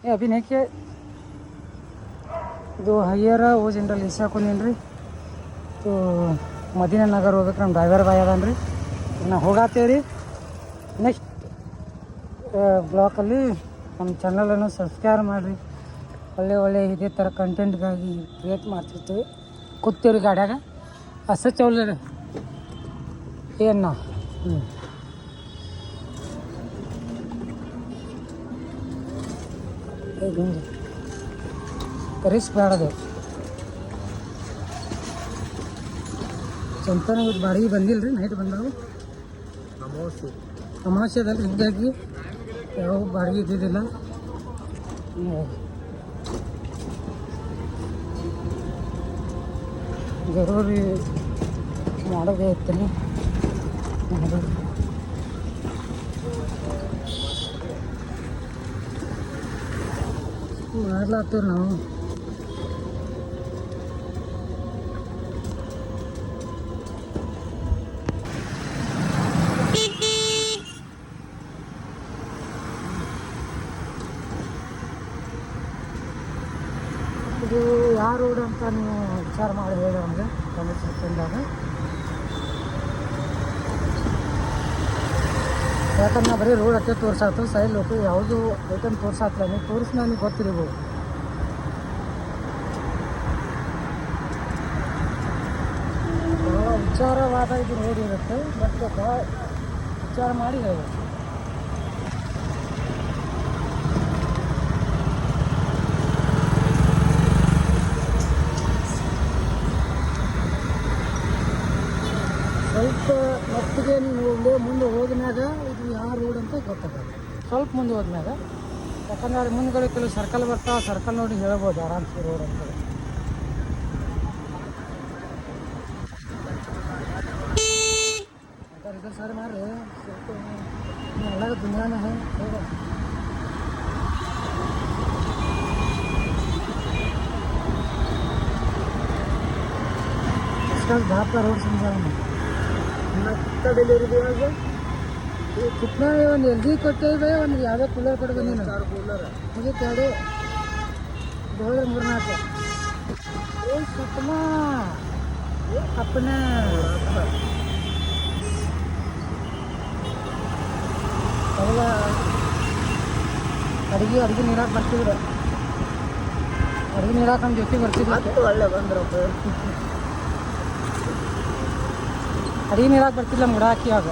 ये अभी नहीं किया ಇದು ಹೈಯರ ಓ ಜನರಲ್ ಇಸ್ ಹಾಕೊಂಡೀನಿ ರೀ तो ಮದೀನಾ ನಗರ್ ಹೋಗ್ಬೇಕು ನಮ್ಮ ಡ್ರೈವರ್ ಬಾಯ್ ಅದಾನ ರೀ ನಾವು ಹೋಗಾತೇವೆ ರೀ ನೆಕ್ಸ್ಟ್ ಬ್ಲಾಕಲ್ಲಿ ನಮ್ಮ ಚಾನಲನ್ನು ಸಬ್ಸ್ಕ್ರೈಬ್ ಮಾಡಿರಿ ಒಳ್ಳೆ ಇದೇ ಥರ ಕಂಟೆಂಟ್ಗಾಗಿ ಕ್ರಿಯೇಟ್ ಮಾಡ್ತಿರ್ತೀವಿ ಕೂತೀವಿ ರೀ ಗಾಡ್ಯಾಗ ಹಸ ಚೌಲ್ರಿ ರೀ ಏನು ನಾವು ರಿಸ್ಕ್ ಬೇಡದು ಚಂತನ ಬಾಡಿಗೆ ಬಂದಿಲ್ಲ ರೀ ನೈಟ್ ಬಂದವು ಅಮಾವಾಸ್ಯೆ ಅದಲ್ಲ ಹಿಂಗಾಗಿ ಯಾವ ಬಾಡಿಗೆ ಇದ್ದಿದ್ದಿಲ್ಲ ಜರೂರಿ ಮಾಡೋದೇ ಇರ್ತೀನಿ ಮಾಡ್ಲಾತ್ತೀವಿ ನಾವು ಇದು ಯಾವ ರೋಡ್ ಅಂತ ನೀವು ವಿಚಾರ ಮಾಡಿ ಹೇಳಿ ನಮಗೆ ಕಮೆಂಟ್ ಸೆಕ್ಷನ್ದಾಗ ಯಾಕಂದ್ರೆ ಬರೀ ರೋಡ್ ಅಷ್ಟೇ ತೋರ್ಸಾತು ಸೈಡ್ ಲೋಕ ಯಾವುದು ಐಟಮ್ ತೋರ್ಸಾತ್ಲ ನೀವು ತೋರಿಸಿ ನನಗೆ ಗೊತ್ತಿರ್ಬೋದು ಭಾಳ ವಿಚಾರವಾದ ಇದು ರೋಡ್ ಇರುತ್ತೆ ಬಟ್ ಭಾಳ ವಿಚಾರ ಮಾಡಿ ಹೇಳಬೇಕು ಸ್ವಲ್ಪ ಮಟ್ಟಿಗೆ ನೀವು ಮುಂದೆ ಹೋದ್ಮ್ಯಾಗ ಇದು ಯಾವ ರೋಡ್ ಅಂತ ಗೊತ್ತಾಗುತ್ತೆ ಸ್ವಲ್ಪ ಮುಂದೆ ಹೋದ್ಮ್ಯಾಗ ಯಾಕಂದ್ರೆ ಮುಂದ್ಗಡೆ ಕೆಲವು ಸರ್ಕಲ್ ಬರ್ತಾವೆ ಸರ್ಕಲ್ ನೋಡಿ ಹೇಳ್ಬೋದು ಆರಾಮ್ಸೆ ರೋಡ್ ಅಂತ इधर सारे मार रहे हैं अलग दुनिया में है इसका भाप का रोड समझा कितना डिलीवरी दिया कितना जल्दी ಕೊಟ್ಟೆ ಭಯ ಒಂದು ಯಾವುದೋ ಕೂಲರ್ ಕೊಟ್ಟು ಬಂದೀನಿ ಕೂಲರ್ ಮುಗಿ ತಡೆ 2034 ಏ ಸುತ್ತಮ ಏ ಕಪ್ಪನ ಅವಾಗ ಅಡುಗೆ ನೀರಾಕ ಬರ್ತಿದ್ರು ಅಡುಗೆ ನೀರಾಕ ನಮ್ಮ ಜೊತೆ ಬರ್ತಿದ್ರು ಒಳ್ಳೆ ಬಂದ್ರಪ್ಪ ಅಡುಗೆ ನೀರಾಕ ಬರ್ತಿಲ್ಲ ಮುಡ ಹಾಕಿ ಆಗ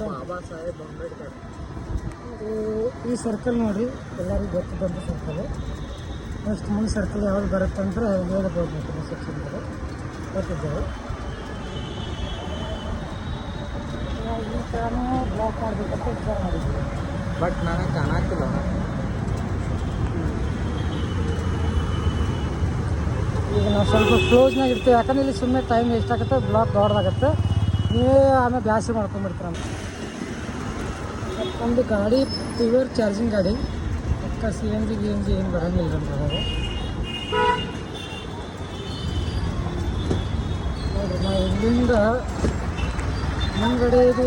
ಬಾಬಾ ಸಾಹೇಬ್ ಅಂಬೇಡ್ಕರ್ ಈ ಸರ್ಕಲ್ ನೋಡಿರಿ ಎಲ್ಲರಿಗೂ ಗೊತ್ತಿದ್ದಂಥ ಸರ್ಕಲ್ ನೆಕ್ಸ್ಟ್ ಮುಂದೆ ಸರ್ಕಲ್ ಯಾವ್ದು ಬರುತ್ತೆ ಅಂದ್ರೆ ಹೇಳ್ಬೋದು ನೀವು ಸೆಕ್ಷನ್ಗಳು ಗೊತ್ತಿದ್ದೇವೆ ಈ ಥರನೂ ಬ್ಲಾಕ್ ಮಾಡಬೇಕಂತ ವಿಚಾರ ಮಾಡಿದ್ದೀವಿ ಬಟ್ ನನಗೆ ಕಾಣಾಕ್ತಿಲ್ಲ ಈಗ ನಾವು ಸ್ವಲ್ಪ ಕ್ಲೋಸ್ನಾಗ ಇರ್ತೀವಿ ಯಾಕಂದ್ರೆ ಇಲ್ಲಿ ಸುಮ್ಮನೆ ಟೈಮ್ ಎಷ್ಟಾಗುತ್ತೆ ಬ್ಲಾಕ್ ದೊಡ್ಡದಾಗುತ್ತೆ ನೀವೇ ಆಮೇಲೆ ಬ್ಯಾಸಿ ಮಾಡ್ಕೊಂಡ್ಬಿಡ್ತೀರ ಒಂದು ಗಾಡಿ ಪ್ಯೂರ್ ಚಾರ್ಜಿಂಗ್ ಗಾಡಿ ಅಕ್ಕ ಸಿ ಎನ್ ಜಿ ಏನು ಬರೋಂಗಿಲ್ಲ ನಮ್ಗೆ ನೋಡಿರಿ ನಾವು ಇಲ್ಲಿಂದ ಮುಂದ್ಗಡೆ ಇದು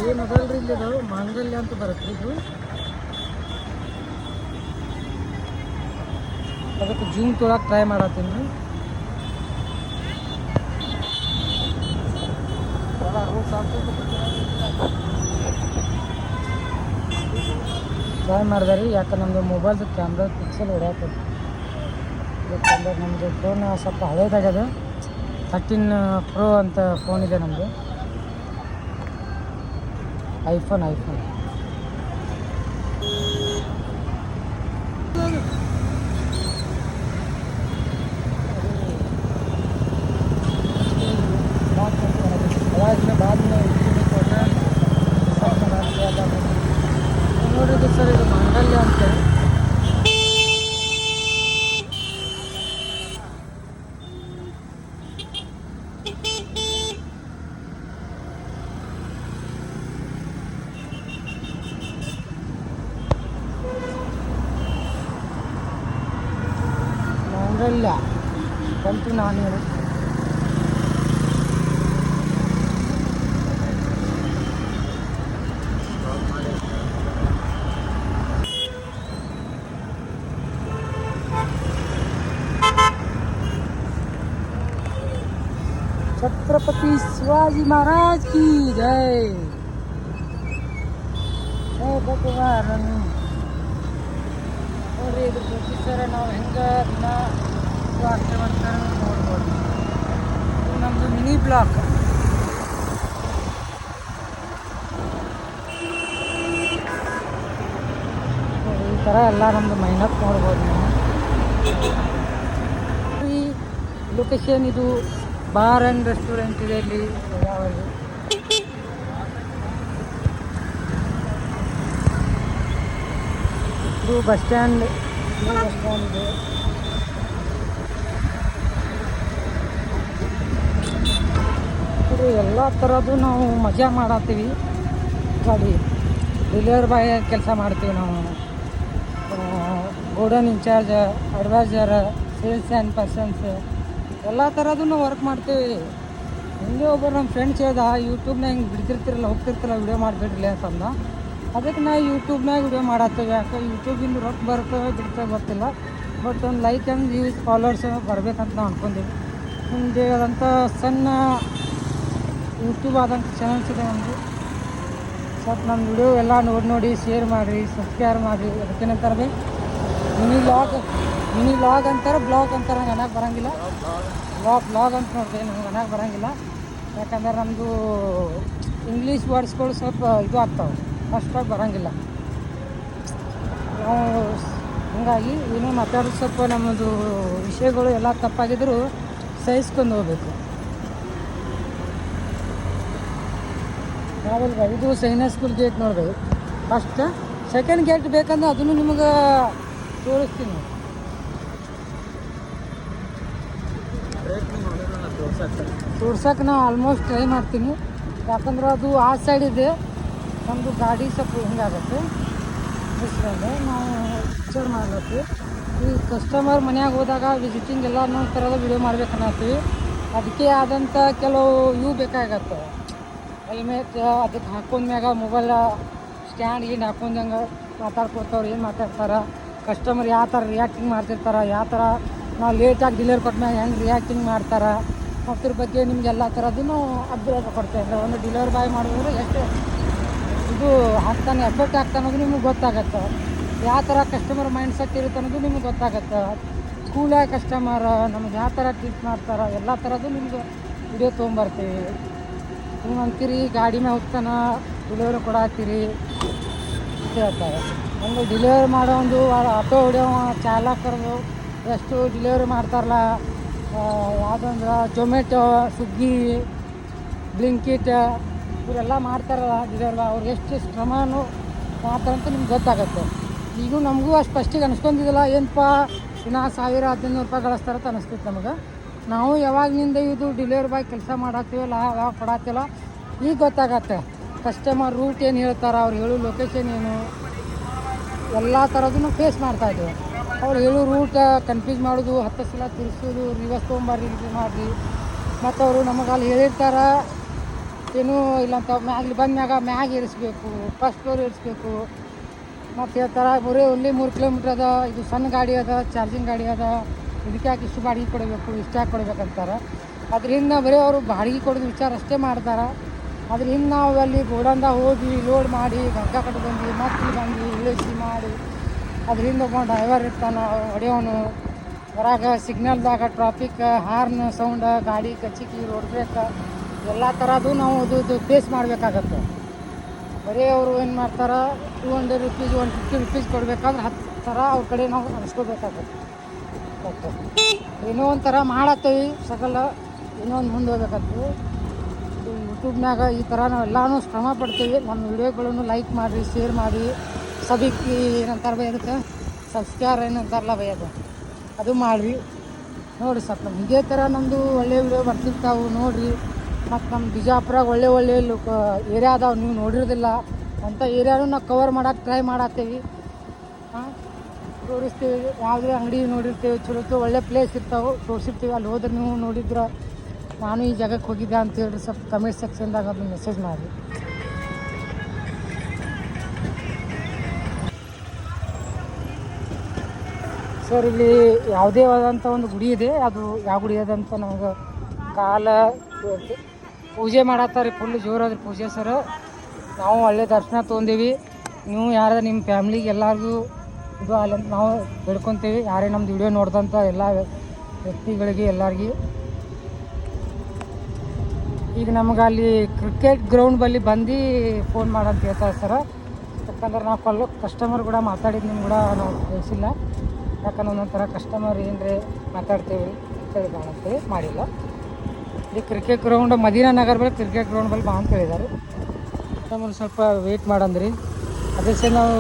ಏನು ಅದಲ್ರಿ ಇಲ್ಲಿ ಇದು ಮಾಂಗಲ್ಯ ಅಂತ ಬರುತ್ತೆ ಇದು ಅದಕ್ಕೆ ಜೂಮ್ ತೊಳಕ್ಕೆ ಟ್ರೈ ಮಾಡತ್ತೀನಿ ರೀ ಟ್ರೈ ಮಾಡಿದೆ ರೀ ಯಾಕೆ ನಮ್ಮದು ಮೊಬೈಲ್ದು ಕ್ಯಾಮ್ರಾ ಪಿಕ್ಸೆಲ್ ಹೊಡ್ಯಾಕ ಯಾಕಂದ್ರೆ ನಮ್ಮದು ಫೋನ್ ಸ್ವಲ್ಪ ಹಳೇದಾಗ್ಯದ 13 Pro ಅಂತ ಫೋನ್ ಇದೆ ನಮ್ಮದು ಐಫೋನ್ ನೋಡಿದ್ದು ಸರ್ ಇದು ಮಾಂಗಲ್ಯ ಅಂತೇಳಿ ಮಾಂಗಲ್ಯ ಬಂತು ನಾನು छत्रपति शिवाजी महाराज की जय जय भगवान ನೋಡ್ರಿ ಇದ್ರ ಪ್ರೊಸೀಸರ್ ನಾವು ಹೆಂಗೆ ದಿನ ಇದು ಆಗ್ತೇವಂತ ನೋಡ್ಬೋದು. ಇದು ನಮ್ಮದು ಮಿನಿ ಬ್ಲಾಕ್. ಈ ಥರ ಎಲ್ಲ ನಮ್ಮದು ಮೈನಪ್ ನೋಡ್ಬೋದು ನೀವು. ಈ ಲೊಕೇಶನ್ ಇದು ಬಾರ್ ಆ್ಯಂಡ್ ರೆಸ್ಟೋರೆಂಟ್ ಇದೆ ಇಲ್ಲಿ ಬೆಳಗಾವಲ್ಲಿ. ಇದು ಬಸ್ ಸ್ಟ್ಯಾಂಡ್ ಇದೆ. ಇದು ಎಲ್ಲ ಥರದ್ದು ನಾವು ಮಜಾ ಮಾಡತ್ತೀವಿ. ಗಾಡಿ ಡೆಲಿವರಿ ಬಾಯ್ ಕೆಲಸ ಮಾಡ್ತೀವಿ ನಾವು. Godown incharge, advisor, sales and persons ಎಲ್ಲ ಥರದ್ದು ನಾವು ವರ್ಕ್ ಮಾಡ್ತೀವಿ. ಹಿಂಗೆ ಒಬ್ಬರು ನಮ್ಮ ಫ್ರೆಂಡ್ಸ್ ಹೇಳ್ದ ಯೂಟ್ಯೂಬ್ನಾಗ ಹಿಂಗೆ ಬಿಡ್ತಿರ್ತಿರಲ್ಲ ಹೋಗ್ತಿರ್ತಿರಲ್ಲ ವಿಡಿಯೋ ಮಾಡಿಬಿಡ್ರಿ ಅಂತಂದ. ಅದಕ್ಕೆ ನಾವು ಯೂಟ್ಯೂಬ್ನಾಗ ವಿಡಿಯೋ ಮಾಡತ್ತೀವಿ. ಯಾಕೆ ಯೂಟ್ಯೂಬಿಂದ ರೊಕ್ಕ ಬರ್ತವೆ ಬಿಡ್ತವೆ ಗೊತ್ತಿಲ್ಲ, ಬಟ್ ಒಂದು ಲೈಕ್ ಆ್ಯಂಡ್ ವ್ಯೂಸ್ ಫಾಲೋವರ್ಸ್ ಬರ್ಬೇಕಂತ ನಾವು ಅಂದ್ಕೊಂಡೀವಿ. ನಿಮ್ಮದೇ ಆದಂಥ ಸಣ್ಣ ಯೂಟ್ಯೂಬ್ ಆದಂಥ ಚಾನಲ್ಸ್ ಇದೆ ನಮ್ಮದು. ಸ್ವಲ್ಪ ನಮ್ಮ ವಿಡಿಯೋ ಎಲ್ಲ ನೋಡಿ ಶೇರ್ ಮಾಡಿರಿ, ಸಬ್ಸ್ಕ್ರೈಬ್ ಮಾಡಿರಿ. ಅದಕ್ಕೇನಂತಾರೆ ಭೀ ಮಿನಿ ಲಾಗ್ ಅಂತಾರೆ, ಬ್ಲಾಗ್ ಅಂತಾರೆ. ನಂಗೆ ಅನ್ನಕ್ಕೆ ಬರೋಂಗಿಲ್ಲ. ಬ್ಲಾಗ್ ಅಂತ ನೋಡ್ರಿ, ನಮ್ಗೆ ಅನ್ನಕ್ಕೆ ಬರೋಂಗಿಲ್ಲ. ಯಾಕಂದ್ರೆ ನಮ್ಮದು ಇಂಗ್ಲೀಷ್ ವರ್ಡ್ಸ್ಗಳು ಸ್ವಲ್ಪ ಇದು ಆಗ್ತಾವೆ, ಅಷ್ಟಾಗಿ ಬರೋಂಗಿಲ್ಲ ನಾವು. ಹೀಗಾಗಿ ಏನೋ ಮಾತಾಡೋದು ಸ್ವಲ್ಪ ನಮ್ಮದು ವಿಷಯಗಳು ಎಲ್ಲ ತಪ್ಪಾಗಿದ್ದರೂ ಸಹಿಸ್ಕೊಂಡು ಹೋಗ್ಬೇಕು. ನಾವಲ್ವ ಇದು ಸೈನಾ ಸ್ಕೂಲ್ ಗೇಟ್ ನೋಡ್ಬೇಕು. ಫಸ್ಟ್ ಸೆಕೆಂಡ್ ಗೇಟ್ ಬೇಕಂದ್ರೆ ಅದನ್ನು ನಿಮಗೆ ತೋರಿಸ್ತೀನಿ. ತೋರ್ಸಕ್ಕೆ ನಾವು ಆಲ್ಮೋಸ್ಟ್ ಟ್ರೈ ಮಾಡ್ತೀನಿ. ಯಾಕಂದ್ರೆ ಅದು ಆ ಸೈಡ್ ಇದೆ, ನಮ್ಮದು ಗಾಡಿ ಸ್ವಲ್ಪ ಹಿಂಗಾಗತ್ತೆ. ಬಿಸಿಲಲ್ಲಿ ನಾವು ಪಿಕ್ಚರ್ ಮಾಡ್ಲತ್ತೀವಿ. ಈ ಕಸ್ಟಮರ್ ಮನ್ಯಾಗ ಹೋದಾಗ ವಿಸಿಟಿಂಗ್ ಎಲ್ಲ ಅನ್ನೋ ಥರದ ವಿಡಿಯೋ ಮಾಡ್ಬೇಕನ್ನತ್ತೀವಿ. ಅದಕ್ಕೆ ಆದಂಥ ಕೆಲವು ಇವು ಬೇಕಾಗತ್ತೆ. ಹೆಲ್ಮೆಟ್ ಅದಕ್ಕೆ ಹಾಕೊಂಡ್ಮ್ಯಾಗ ಮೊಬೈಲ್ ಸ್ಟ್ಯಾಂಡ್ ಏನು ಹಾಕೊಂಡಂಗೆ ಮಾತಾಡ್ಕೊತವ್ರು ಏನು ಮಾತಾಡ್ತಾರೆ, ಕಸ್ಟಮರ್ ಯಾವ ಥರ ರಿಯಾಕ್ಟಿಂಗ್ ಮಾಡ್ತಿರ್ತಾರೆ, ಯಾವ ಥರ ನಾವು ಲೇಟಾಗಿ ಡೆಲಿವರಿ ಕೊಟ್ಮ್ಯಾಗ ಹೆಂಗೆ ರಿಯಾಕ್ಟಿಂಗ್ ಮಾಡ್ತಾರೆ, ಅದ್ರ ಬಗ್ಗೆ ನಿಮ್ಗೆ ಎಲ್ಲ ಥರದ್ದು ಅಭ್ಯಾಸ ಕೊಡ್ತೇವೆ. ಅಂದರೆ ಒಂದು ಡೆಲಿವರಿ ಬಾಯ್ ಮಾಡಿದ್ರೆ ಎಷ್ಟು ಇದು ಹಾಕ್ತಾನೆ, ಎಫೆಕ್ಟ್ ಆಗ್ತಾನೆ ಅನ್ನೋದು ನಿಮ್ಗೆ ಗೊತ್ತಾಗತ್ತೆ. ಯಾವ ಥರ ಕಸ್ಟಮರ್ ಮೈಂಡ್ ಸೆಟ್ ಇರುತ್ತೆ ಅನ್ನೋದು ನಿಮ್ಗೆ ಗೊತ್ತಾಗತ್ತೆ. ಸ್ಕೂಲಾಗ ಕಸ್ಟಮರ್ ನಮ್ಗೆ ಯಾವ ಥರ ಟ್ರೀಟ್ ಮಾಡ್ತಾರೆ ಎಲ್ಲ ಥರದ್ದು ನಿಮ್ಗೆ ವಿಡಿಯೋ ತೊಗೊಂಬರ್ತೀವಿ. ನೀವು ಅಂತೀರಿ ಗಾಡಿ ಮ್ಯಾಗ ಹೋಗ್ತಾನೆ ಡೆಲಿವರಿ ಕೊಡತ್ತೀರಿ ಅಂತ ಹೇಳ್ತಾರೆ. ಒಂದು ಡೆಲಿವರಿ ಮಾಡೋ ಒಂದು ಆಟೋ ಹೊಡೆಯೋ ಚಾಲಕರು ಎಷ್ಟು ಡೆಲಿವರಿ ಮಾಡ್ತಾರಲ್ಲ, ಯಾವುದಂದ್ರೆ ಜೊಮೆಟೊ, ಸ್ವಿಗ್ಗಿ, ಬ್ಲಿಂಕಿಟ್ ಇವರೆಲ್ಲ ಮಾಡ್ತಾರಲ್ಲ ಡೆಲಿವರಿ, ಅವ್ರಿಗೆ ಎಷ್ಟು ಶ್ರಮನೂ ಮಾಡ್ತಾರಂತ ನಿಮ್ಗೆ ಗೊತ್ತಾಗುತ್ತೆ. ಈಗೂ ನಮಗೂ ಅಷ್ಟು ಫಸ್ಟಿಗೆ ಅನಿಸ್ಕೊಂಡಿದ್ದಿಲ್ಲ, ಏನಪ್ಪ ದಿನ 1000-1500 ರೂಪಾಯಿ ಗಳಿಸ್ತಾರಂತ ಅನಿಸ್ತಿತ್ತು ನಮಗೆ. ನಾವು ಯಾವಾಗಿನಿಂದ ಇದು ಡೆಲಿವರಿ ಬಾಯ್ ಕೆಲಸ ಮಾಡತ್ತೀವಲ್ಲ, ಯಾವಾಗ ಕೊಡತ್ತಿಲ್ಲ, ಈಗ ಗೊತ್ತಾಗತ್ತೆ ಕಸ್ಟಮರ್ ರೂಟ್ ಏನು ಹೇಳ್ತಾರೆ, ಅವ್ರು ಹೇಳೋ ಲೊಕೇಶನ್ ಏನು, ಎಲ್ಲ ಥರದನ್ನು ಫೇಸ್ ಮಾಡ್ತಾಯಿದ್ದೀವಿ. ಅವ್ರು ಹೇಳೋ ರೂಟ್ ಕನ್ಫ್ಯೂಸ್ ಮಾಡೋದು, 10 ಸಲ ತಿರ್ಸೋದು, ರಿವರ್ಸ್ ತೊಗೊಂಬರ್ರಿ ಇದು ಮಾಡಿರಿ. ಮತ್ತು ಅವರು ನಮಗೆ ಅಲ್ಲಿ ಹೇಳಿರ್ತಾರೆ ಏನೂ ಇಲ್ಲಂತ, ಮ್ಯಾಗ್ಲಿ ಬಂದ ಮ್ಯಾಗ ಇರಿಸ್ಬೇಕು, ಫಸ್ಟ್ ಫ್ಲೋರ್ ಇರಿಸ್ಬೇಕು. ಮತ್ತು ಹೇಳ್ತಾರೆ ಬರೀ ಓನ್ಲಿ 3 ಕಿಲೋಮೀಟ್ರ್ ಅದ, ಇದು ಸಣ್ಣ ಗಾಡಿ ಅದ, ಚಾರ್ಜಿಂಗ್ ಗಾಡಿ ಅದ, ಇದಕ್ಕೆ ಯಾಕೆ ಇಷ್ಟು ಬಾಡಿಗೆ ಕೊಡಬೇಕು, ಇಷ್ಟು ಯಾಕೆ ಕೊಡ್ಬೇಕಂತಾರೆ. ಅದರಿಂದ ಬರೀ ಅವರು ಬಾಡಿಗೆ ಕೊಡೋದು ವಿಚಾರ ಅಷ್ಟೇ ಮಾಡ್ತಾರೆ. ಅದರಿಂದ ನಾವು ಅಲ್ಲಿ ಗೋಡನ್ದಾಗ ಹೋಗಿ ಲೋಡ್ ಮಾಡಿ ಗಂಗಾ ಕಟ್ಟು ಬಂದು ಮತ್ತೆ ಬಂದು ಇಳಿಸಿ ಮಾಡಿ, ಅದರಿಂದ ಒಬ್ಬ ಡ್ರೈವರ್ ಇರ್ತಾನೆ ಹೊಡೆಯೋನು, ಹೊರಗೆ ಸಿಗ್ನಲ್ದಾಗ ಟ್ರಾಫಿಕ್ ಹಾರ್ನ್ ಸೌಂಡ್, ಗಾಡಿ ಕಚ್ಚಿಕಿ ರೋಡ್ ಬ್ರೇಕ್ ಎಲ್ಲ ಥರದ್ದು ನಾವು ಅದು ಫೇಸ್ ಮಾಡಬೇಕಾಗತ್ತೆ. ಬರೀ ಅವರು ಏನು ಮಾಡ್ತಾರೆ 200 ರೂಪೀಸ್ 150 ರೂಪೀಸ್ ಕೊಡಬೇಕಾದ್ರೆ 10 ಥರ ಅವ್ರ ಕಡೆ ನಾವು ಅನಿಸ್ಕೋಬೇಕಾಗತ್ತೆ. ಏನೋ ಒಂಥರ ಮಾಡತ್ತೀವಿ ಸಕಲ, ಏನೋ ಒಂದು ಮುಂದೆ ಹೋಗ್ಬೇಕಾಗ್ತದೆ. ಯೂಟ್ಯೂಬ್ನಾಗ ಈ ಥರ ನಾವೆಲ್ಲನೂ ಶ್ರಮ ಪಡ್ತೀವಿ. ನಮ್ಮ ವಿಡಿಯೋಗಳನ್ನು ಲೈಕ್ ಮಾಡಿರಿ, ಶೇರ್ ಮಾಡಿ, ಸಬಿಕ್ಕಿ ಏನಂತಾರೆ ಬೈ ಅದಕ್ಕೆ ಸಬ್ಸ್ಕ್ರೈಬ್ ಏನಂತಾರಲ್ಲ ಬೈ ಅದು ಮಾಡಿರಿ. ನೋಡಿರಿ ಸ್ವಲ್ಪ ನಮ್ಮ ಇದೇ ಥರ ನಮ್ಮದು ಒಳ್ಳೆ ವಿಡಿಯೋ ಬರ್ತಿರ್ತಾವೆ ನೋಡಿರಿ. ಮತ್ತು ನಮ್ಮ ಬಿಜಾಪುರಾಗ ಒಳ್ಳೆ ಏರಿಯಾ ಅದಾವೆ, ನೀವು ನೋಡಿರೋದಿಲ್ಲ ಅಂಥ ಏರಿಯಾನು ನಾವು ಕವರ್ ಮಾಡೋಕ್ಕೆ ಟ್ರೈ ಮಾಡತ್ತೀವಿ. ತೋರಿಸ್ತೀವಿ, ಯಾವುದೇ ಅಂಗಡಿ ನೋಡಿರ್ತೀವಿ, ಚಲೋ ಒಳ್ಳೆ ಪ್ಲೇಸ್ ಇರ್ತಾವೆ ತೋರಿಸಿರ್ತೀವಿ. ಅಲ್ಲಿ ಹೋದ್ರೆ ನೀವು ನೋಡಿದ್ರೆ ನಾನು ಈ ಜಾಗಕ್ಕೆ ಹೋಗಿದ್ದೆ ಅಂತ ಹೇಳ್ರಿ, ಸ್ವಲ್ಪ ಕಮೆಂಟ್ ಸೆಕ್ಷನ್ದಾಗ ಅದನ್ನ ಮೆಸೇಜ್ ಮಾಡಿ. ಸರ್ ಇಲ್ಲಿ ಯಾವುದೇ ಆದಂಥ ಒಂದು ಗುಡಿ ಇದೆ, ಅದು ಯಾವ ಗುಡಿ ಅದಂತ ನಮಗೆ ಕಾಲ ಪೂಜೆ ಮಾಡತ್ತಾರೆ ಫುಲ್ ಜೋರಾದ್ರಿ ಪೂಜೆ ಸರ್. ನಾವು ಒಳ್ಳೆ ದರ್ಶನ ತೊಗೊಂಡೀವಿ. ನೀವು ಯಾರ ನಿಮ್ಮ ಫ್ಯಾಮ್ಲಿಗೆ ಎಲ್ಲರಿಗೂ ಇದು ಅಲ್ಲಿ ಅಂತ ನಾವು ಬೇಡ್ಕೊತೀವಿ. ಯಾರೇ ನಮ್ಮದು ವಿಡಿಯೋ ನೋಡಿದಂಥ ಎಲ್ಲ ವ್ಯಕ್ತಿಗಳಿಗೆ ಎಲ್ಲರಿಗೆ. ಈಗ ನಮ್ಗೆ ಅಲ್ಲಿ ಕ್ರಿಕೆಟ್ ಗ್ರೌಂಡ್ ಬಳಿ ಬಂದು ಫೋನ್ ಮಾಡಂತ ಹೇಳ್ತಾರೆ ಸರ. ಯಾಕಂದ್ರೆ ನಾವು ಕಸ್ಟಮರ್ ಕೂಡ ಮಾತಾಡಿದ್ದು ಕೂಡ ನಾವು ತಿಳಿಸಿಲ್ಲ. ಯಾಕಂದ್ರೆ ಒಂದೊಂದು ಥರ ಕಸ್ಟಮರ್ ಏನ್ರಿ ಮಾತಾಡ್ತೇವೆ ಅಂತೇಳಿ ಬಾ ಅಂತೇಳಿ ಮಾಡಿಲ್ಲ. ಈ ಕ್ರಿಕೆಟ್ ಗ್ರೌಂಡ್ ಮದೀನಾ ನಗರ ಬಳಿ ಕ್ರಿಕೆಟ್ ಗ್ರೌಂಡ್ ಬಳಿ ಬಾ ಅಂತ ಹೇಳಿದ್ದಾರೆ. ನಮ್ಮನ್ನು ಸ್ವಲ್ಪ ವೆಯ್ಟ್ ಮಾಡಂದ್ರಿ. ಅದೇ ಸರ್ ನಾವು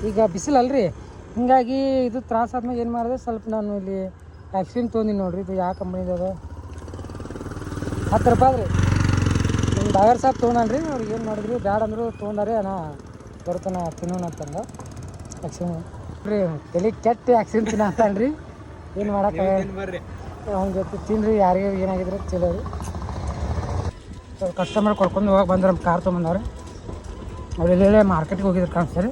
ಈಗ ಬಿಸಿಲಲ್ರಿ, ಹೀಗಾಗಿ ಇದು ತ್ರಾಸ ಆದ್ಮೇಲೆ ಏನು ಮಾಡಿದೆ, ಸ್ವಲ್ಪ ನಾನು ಇಲ್ಲಿ ಐಸ್ ಕ್ರೀಮ್ ತೊಗೊಂಡಿನಿ ನೋಡಿರಿ. ಇದು ಯಾವ ಕಂಪ್ನಿದಾಗ 10 ರೂಪಾಯಿ ರೀ. ನಿಮ್ಮ ಡ್ರೈವರ್ ಸಾಬ್ ತೊಗೊಂಡ್ರಿ. ಅವ್ರಿಗೆ ಏನು ಮಾಡಿದ್ರಿ, ಬ್ಯಾಡ ಅಂದರು ತೊಗೊಂಡಾರೆ. ನಾ ಬರ್ತಾನೆ ತಿನ್ನೋಣ ಅಂತಂದ ಆ್ಯಕ್ಸಿನ್ ರೀ. ತಲೆ ಕೆಟ್ಟ ಆ್ಯಕ್ಸಿನ್ ತಿನ್ನ ಅಂತನ್ರಿ. ಏನು ಮಾಡಕ್ಕೆ ಅವ್ನ ಜೊತೆ ತಿನ್ನಿರಿ. ಯಾರಿಗೆ ಏನಾಗಿದ್ರೆ ಚಲೋ ರೀ. ಕಸ್ಟಮರ್ ಕೊಡ್ಕೊಂಡು ಹೋಗಿ ಬಂದ್ರೆ ನಮ್ಮ ಕಾರ್ ತೊಗೊಂಬಂದವ್ರೆ. ಅವ್ರು ಎಲ್ಲೆಲ್ಲೇ ಮಾರ್ಕೆಟ್ಗೆ ಹೋಗಿದ್ರು ಕಾಣಿಸ್ತಾರೆ.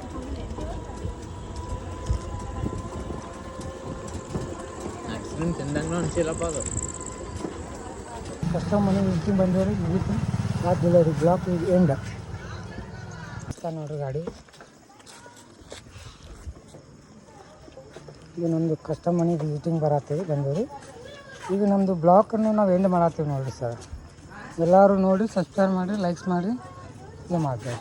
ಕಸ್ಟಮರ್ ಮನೆ ವಿಸಿಟಿಂಗ್ ಬಂದವ್ರಿ. ಮುಗಿತು ಜ್ಯುವೆಲ್ಲರಿ ಬ್ಲಾಕ್ ಎಂಡ್ ನೋಡ್ರಿ ಗಾಡಿ. ಈಗ ನಮ್ಮದು ಕಸ್ಟಮರ್ ಮನೆಗೆ ವಿಸಿಟಿಂಗ್ ಬರತ್ತೀವಿ ಬಂದವ್ರಿ. ಈಗ ನಮ್ಮದು ಬ್ಲಾಗನ್ನು ನಾವು ಎಂಡ್ ಮಾಡತ್ತೀವಿ ನೋಡಿರಿ ಸರ್. ಎಲ್ಲರೂ ನೋಡಿ ಸಬ್ಸ್ಕ್ರೈಬ್ ಮಾಡಿರಿ, ಲೈಕ್ಸ್ ಮಾಡಿರಿ, ಇದು ಮಾಡ್ತೀವಿ.